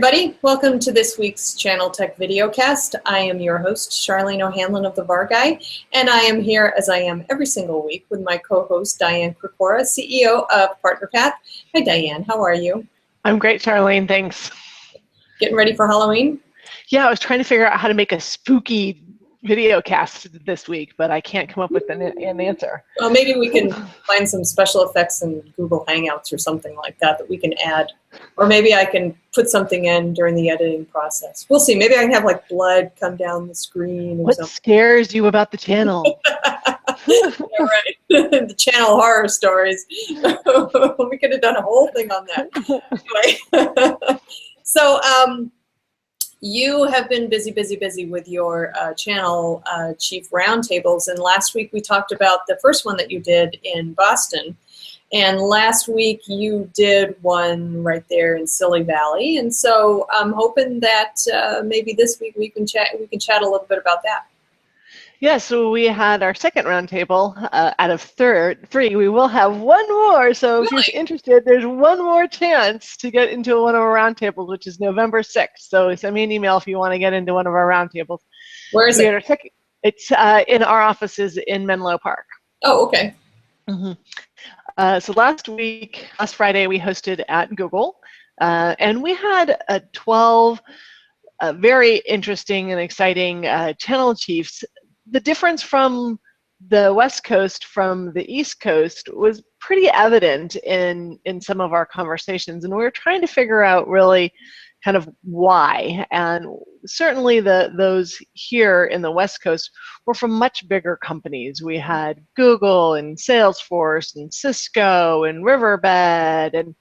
everybody. Welcome to this week's ChannelTech VideoCast. I am your host, Charlene O'Hanlon of The Bar Guy, and I am here, as I am every single week, with my co-host, Diane Krakora, CEO of PartnerPath. Hi, Diane. How are you? I'm great, Charlene. Thanks. Getting ready for Halloween? Yeah, I was trying to figure out how to make a spooky video cast this week, but I can't come up with an answer. Well, maybe we can find some special effects in Google Hangouts or something like that we can add. Or maybe I can put something in during the editing process. We'll see. Maybe I can have like blood come down the screen or what something. Scares you about the channel? Yeah, right. The channel horror stories. We could have done a whole thing on that. Anyway. So, you have been busy with your channel chief roundtables, and last week we talked about the first one that you did in Boston, and last week you did one right there in Silly Valley, and so I'm hoping that maybe this week we can chat a little bit about that. Yeah, so we had our second roundtable out of three. We will have one more, so if you're interested, there's one more chance to get into one of our roundtables, which is November 6th. So send me an email if you want to get into one of our roundtables. Where is it? It's in our offices in Menlo Park. Oh, okay. Mm-hmm. So last Friday, we hosted at Google, and we had 12 very interesting and exciting channel chiefs. The difference from the West Coast from the East Coast was pretty evident in some of our conversations, and we were trying to figure out really kind of why. And certainly those here in the West Coast were from much bigger companies. We had Google and Salesforce and Cisco and Riverbed, and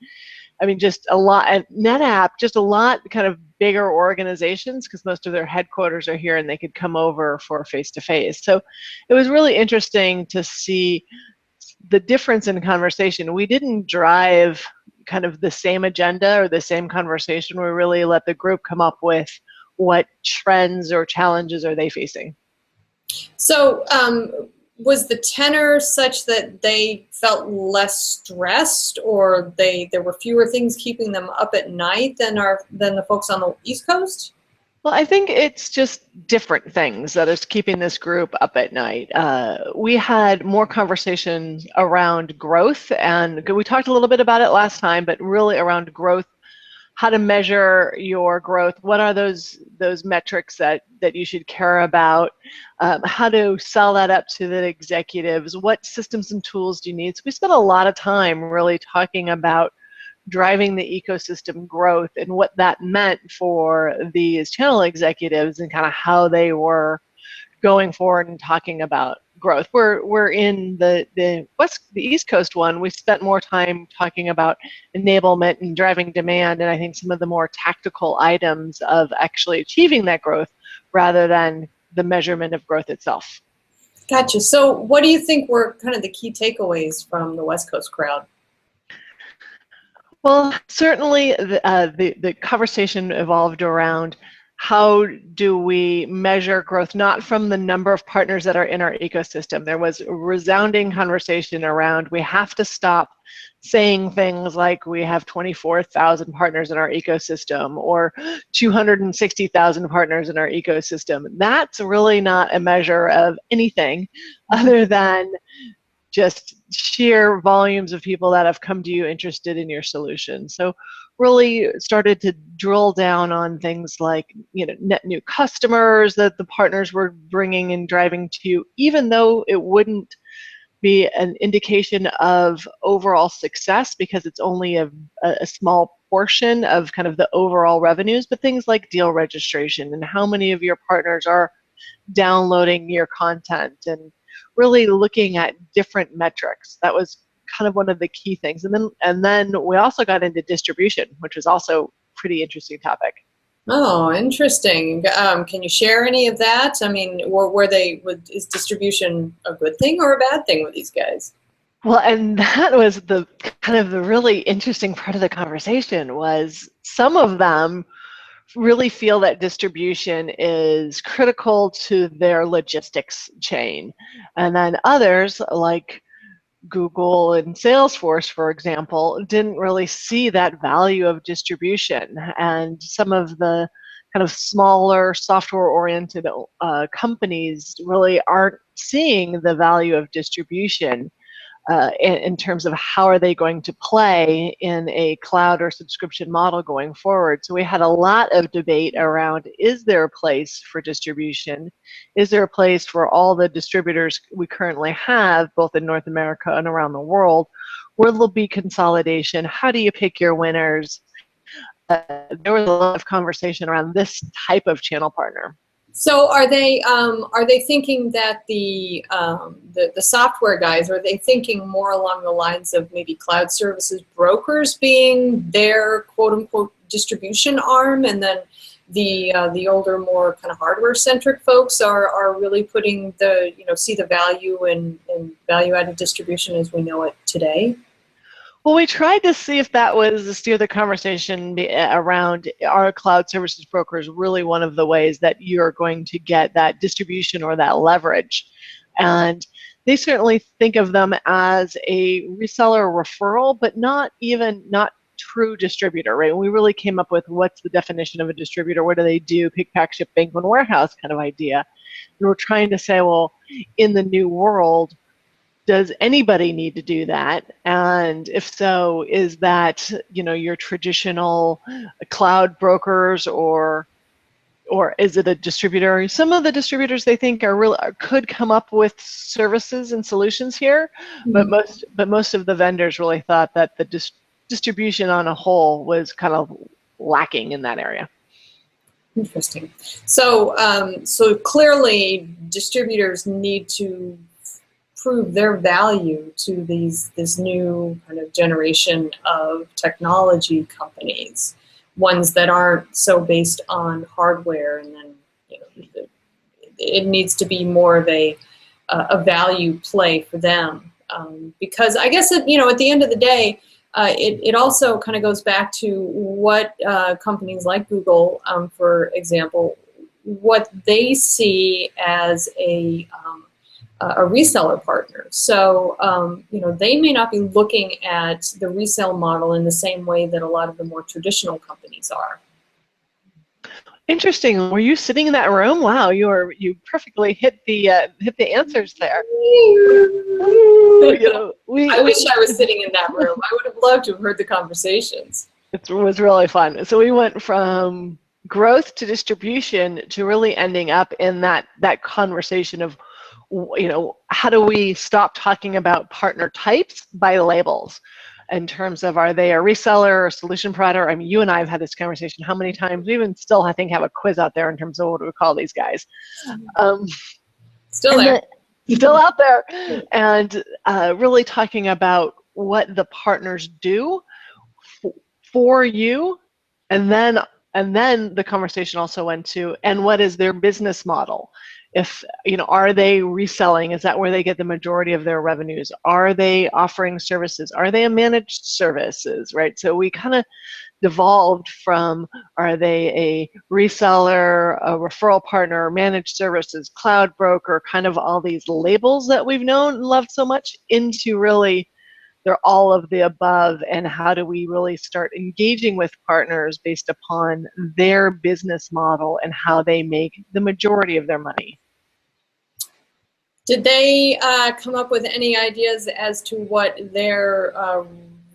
I mean, just a lot, and NetApp, just a lot kind of bigger organizations, because most of their headquarters are here and they could come over for face-to-face. So it was really interesting to see the difference in conversation. We didn't drive kind of the same agenda or the same conversation. We really let the group come up with what trends or challenges are they facing. So, was the tenor such that they felt less stressed, or there were fewer things keeping them up at night than the folks on the East Coast? Well, I think it's just different things that is keeping this group up at night. We had more conversations around growth, and we talked a little bit about it last time, but really around growth, how to measure your growth, what are those metrics that you should care about, how to sell that up to the executives, what systems and tools do you need. So we spent a lot of time really talking about driving the ecosystem growth and what that meant for these channel executives and kind of how they were going forward and talking about growth. We're in the East Coast one. We spent more time talking about enablement and driving demand, and I think some of the more tactical items of actually achieving that growth rather than the measurement of growth itself. Gotcha. So what do you think were kind of the key takeaways from the West Coast crowd? Well, certainly the conversation evolved around how do we measure growth, not from the number of partners that are in our ecosystem. There was a resounding conversation around we have to stop saying things like we have 24,000 partners in our ecosystem or 260,000 partners in our ecosystem. That's really not a measure of anything other than just sheer volumes of people that have come to you interested in your solution. So really started to drill down on things like, net new customers that the partners were bringing and driving to you, even though it wouldn't be an indication of overall success because it's only a small portion of kind of the overall revenues, but things like deal registration and how many of your partners are downloading your content and really looking at different metrics. That was kind of one of the key things. And then we also got into distribution, which was also a pretty interesting topic. Oh, interesting. Can you share any of that? I mean, is distribution a good thing or a bad thing with these guys? Well, and that was the kind of the really interesting part of the conversation was some of them really feel that distribution is critical to their logistics chain. And then others, like Google and Salesforce, for example, didn't really see that value of distribution. And some of the kind of smaller software-oriented companies really aren't seeing the value of distribution in terms of how are they going to play in a cloud or subscription model going forward. So we had a lot of debate around, is there a place for distribution? Is there a place for all the distributors we currently have, both in North America and around the world? Where there'll be consolidation? How do you pick your winners? There was a lot of conversation around this type of channel partner. So are they thinking that the software guys, are they thinking more along the lines of maybe cloud services brokers being their quote unquote distribution arm, and then the older, more kind of hardware centric folks are really putting the, see the value in value added distribution as we know it today? Well, we tried to see if that was to steer the conversation around, are cloud services brokers really one of the ways that you're going to get that distribution or that leverage? And they certainly think of them as a reseller referral, but not true distributor, right? We really came up with what's the definition of a distributor, what do they do, pick, pack, ship, bank, and warehouse kind of idea. And we're trying to say, well, in the new world, does anybody need to do that? And if so, is that, your traditional cloud brokers, or is it a distributor? Some of the distributors, they think could come up with services and solutions here, but most of the vendors really thought that the distribution on a whole was kind of lacking in that area. Interesting. So so clearly distributors need to prove their value to this new kind of generation of technology companies, ones that aren't so based on hardware, and then it needs to be more of a value play for them, because I guess at the end of the day, it also kind of goes back to what companies like Google, for example, what they see as a reseller partner. So, they may not be looking at the resale model in the same way that a lot of the more traditional companies are. Interesting. Were you sitting in that room? Wow, you perfectly hit the answers there. I wish I was sitting in that room. I would have loved to have heard the conversations. It was really fun. So we went from growth to distribution to really ending up in that conversation of, how do we stop talking about partner types by labels in terms of, are they a reseller or solution provider? I mean, you and I have had this conversation how many times? We even still, I think, have a quiz out there in terms of what do we call these guys. Still there. Still out there. And really talking about what the partners do for you. And then the conversation also went to, and what is their business model? If, are they reselling? Is that where they get the majority of their revenues? Are they offering services? Are they a managed services, right? So we kind of devolved from, are they a reseller, a referral partner, managed services, cloud broker, kind of all these labels that we've known and loved so much, into really, they're all of the above, and how do we really start engaging with partners based upon their business model and how they make the majority of their money. Did they come up with any ideas as to what their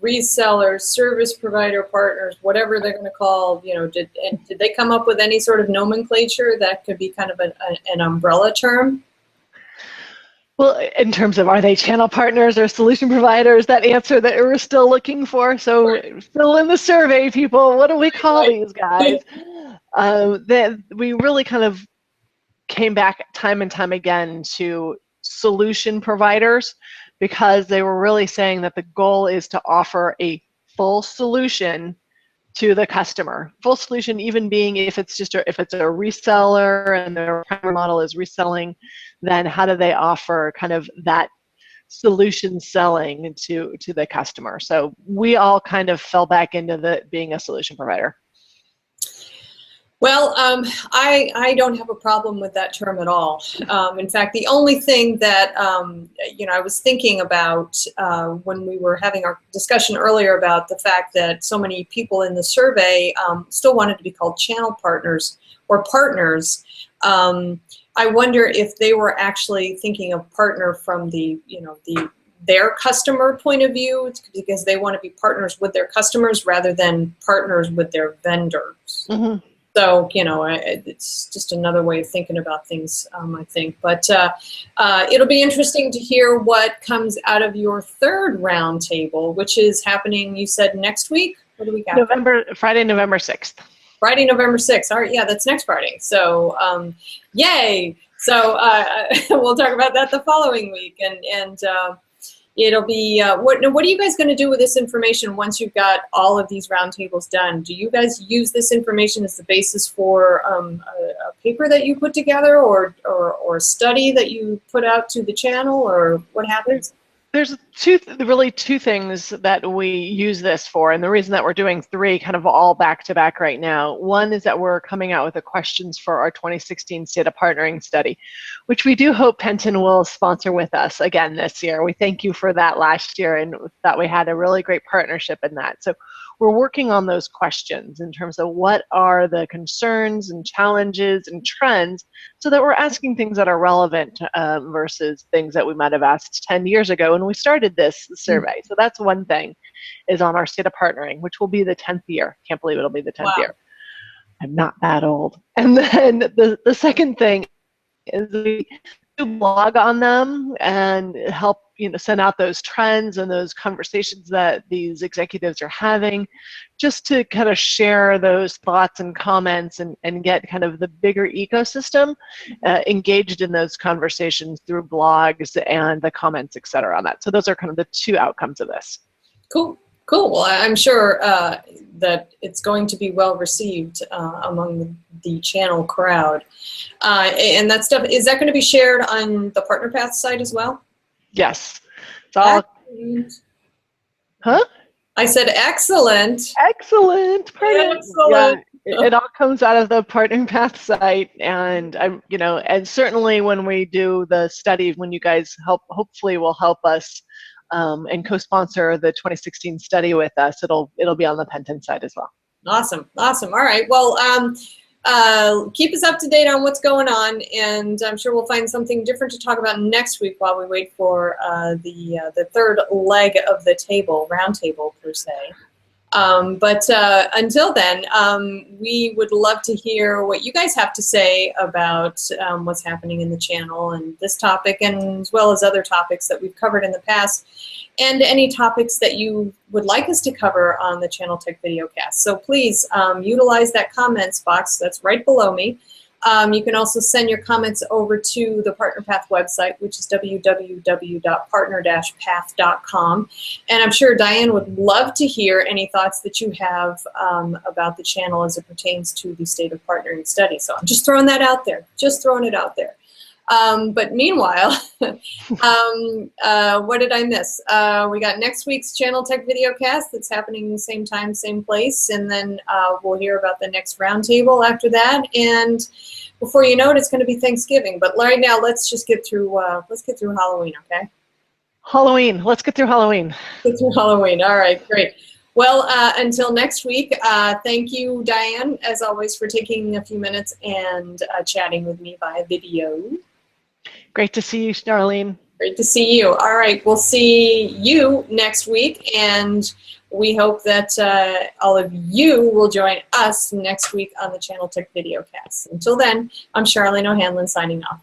resellers, service provider partners, whatever they're going to call, did they come up with any sort of nomenclature that could be kind of an umbrella term? Well, in terms of, are they channel partners or solution providers, that answer that we're still looking for. So fill in the survey, people. What do we call these guys? We really kind of came back time and time again to solution providers, because they were really saying that the goal is to offer a full solution to the customer. Full solution, even being if it's a reseller and their primary model is reselling, then how do they offer kind of that solution selling to the customer? So we all kind of fell back into being a solution provider. Well, I don't have a problem with that term at all. In fact, the only thing that I was thinking about when we were having our discussion earlier about the fact that so many people in the survey still wanted to be called channel partners or partners. I wonder if they were actually thinking of partner from their customer point of view, because they want to be partners with their customers rather than partners with their vendors. Mm-hmm. So, it's just another way of thinking about things, I think. But it'll be interesting to hear what comes out of your third roundtable, which is happening, you said, next week? What do we got? Friday, November 6th. Friday, November 6th. All right, yeah, that's next Friday. So, yay! So we'll talk about that the following week. And it'll be, what are you guys going to do with this information once you've got all of these roundtables done? Do you guys use this information as the basis for a paper that you put together or a study that you put out to the channel, or what happens? There's really two things that we use this for, and the reason that we're doing three kind of all back to back right now. One is that we're coming out with the questions for our 2016 State of Partnering study, which we do hope Penton will sponsor with us again this year. We thank you for that last year, and thought we had a really great partnership in that. So we're working on those questions in terms of what are the concerns and challenges and trends, so that we're asking things that are relevant versus things that we might have asked 10 years ago when we started this survey. So that's one thing, is on our State of Partnering, which will be the 10th year. Can't believe it'll be the 10th year. I'm not that old. And then the second thing is we do blog on them and help send out those trends and those conversations that these executives are having, just to kind of share those thoughts and comments and get kind of the bigger ecosystem engaged in those conversations through blogs and the comments, et cetera, on that. So those are kind of the two outcomes of this. Cool. Well, I'm sure that it's going to be well received among the channel crowd. And that stuff, is that going to be shared on the PartnerPath site as well? Yes. It's all. Huh? I said excellent. Excellent. Excellent. Yeah, it all comes out of the PartnerPath site, and and certainly when we do the study, when you guys hopefully will help us and co-sponsor the 2016 study with us, it'll be on the Penton site as well. Awesome. All right. Well, keep us up to date on what's going on, and I'm sure we'll find something different to talk about next week while we wait for the third leg of the round table per se. But until then, we would love to hear what you guys have to say about what's happening in the channel and this topic, and as well as other topics that we've covered in the past, and any topics that you would like us to cover on the ChannelTech VideoCast. So please utilize that comments box that's right below me. You can also send your comments over to the PartnerPath website, which is www.partner-path.com. And I'm sure Diane would love to hear any thoughts that you have about the channel as it pertains to the State of Partnering study. So I'm just throwing that out there, but meanwhile, what did I miss? We got next week's ChannelTech VideoCast that's happening the same time, same place, and then we'll hear about the next roundtable after that. And before you know it, it's going to be Thanksgiving. But right now, let's just get through Halloween, okay? Halloween. Let's get through Halloween. Get through Halloween. All right, great. Well, until next week, thank you, Diane, as always, for taking a few minutes and chatting with me via video. Great to see you, Charlene. Great to see you. All right, we'll see you next week, and we hope that all of you will join us next week on the ChannelTech VideoCast. Until then, I'm Charlene O'Hanlon signing off.